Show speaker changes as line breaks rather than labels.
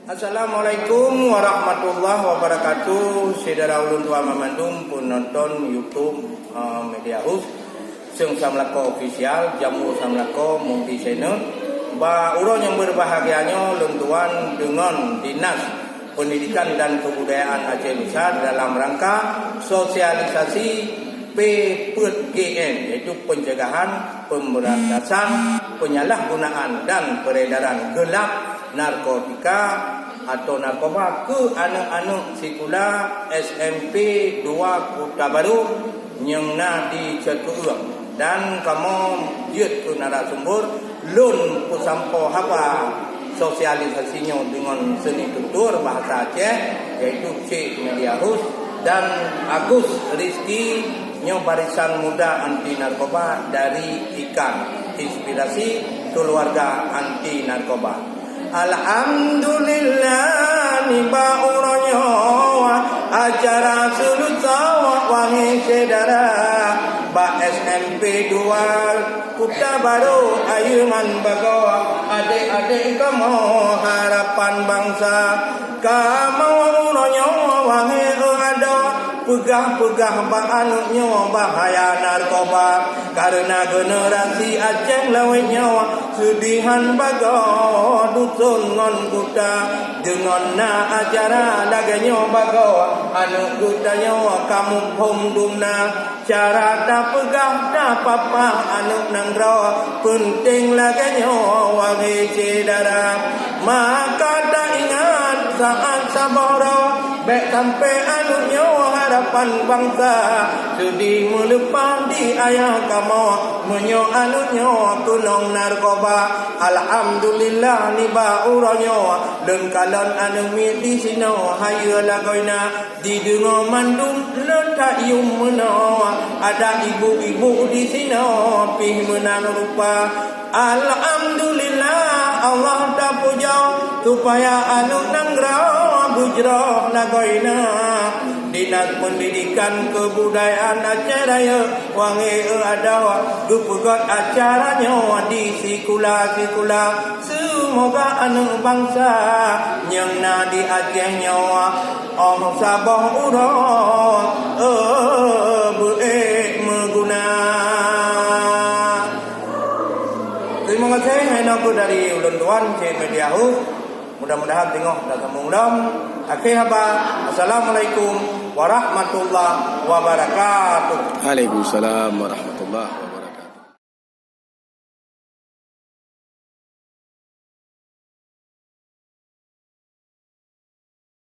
Assalamualaikum warahmatullahi wabarakatuh. Saudara ulun tua memandung pun nonton YouTube Media House Seng Samlako Official Jamu Samlako Multi Channel. Ba urang yang berbahagianya lentuan dengan Dinas Pendidikan dan Kebudayaan Aceh Besar dalam rangka sosialisasi PPGN, yaitu pencegahan, pemberantasan, penyalahgunaan dan peredaran gelap narkotika atau narkoba ke anak-anak sekolah SMP 2 Kota Baru yang na di Cetuang. Dan kamu lihat ke narasumber lun pusampo haba sosialisasinya dengan seni tutur bahasa Aceh, yaitu Cik Media House dan Agus Rizki yang barisan muda anti narkoba dari Ikan, inspirasi keluarga anti narkoba. Alhamdulillah ni bauronyo acara sulut sawak wangi sedara ba SMP 2 Kota Baru ayungan bago adik-adik kamu harapan bangsa kamu uronyo wangi ada pegah-pegah bahannya bahaya narkoba karena generasi Aceh lawet nyawa sedihan bago dusun ngon kuda dengan na acara laganya bago anu kuda nyawa kamu pomdumna cara tak pegah tak papa anu nangro penting laganya wangi cedara maka tak ingat saat saboro baik sampai anu nyawa harapan bangsa sudi melepas di ayah kamu menyo anu nyawa tulung narkoba. Alhamdulillah ni ba uranyo dan kalon anu mi di sino hayu lagoina di dengo mandung letak yum meno ada ibu-ibu di sino pih menang rupa. Alhamdulillah Allah tak puja supaya anu nangrau bujroh lagoina Dinas Pendidikan Kebudayaan Aceh Raya wangi ada dupugot acaranya di sekolah-sekolah semoga anak bangsa yang na di Aceh nyawa Allah sabah urang meguna. Terima kasih hendak dari ulun tuan Cik Media House. Mudah-mudahan tengok dan sambung. Akhir haba. Assalamualaikum warahmatullahi wabarakatuh.
Waalaikumsalam warahmatullahi wabarakatuh.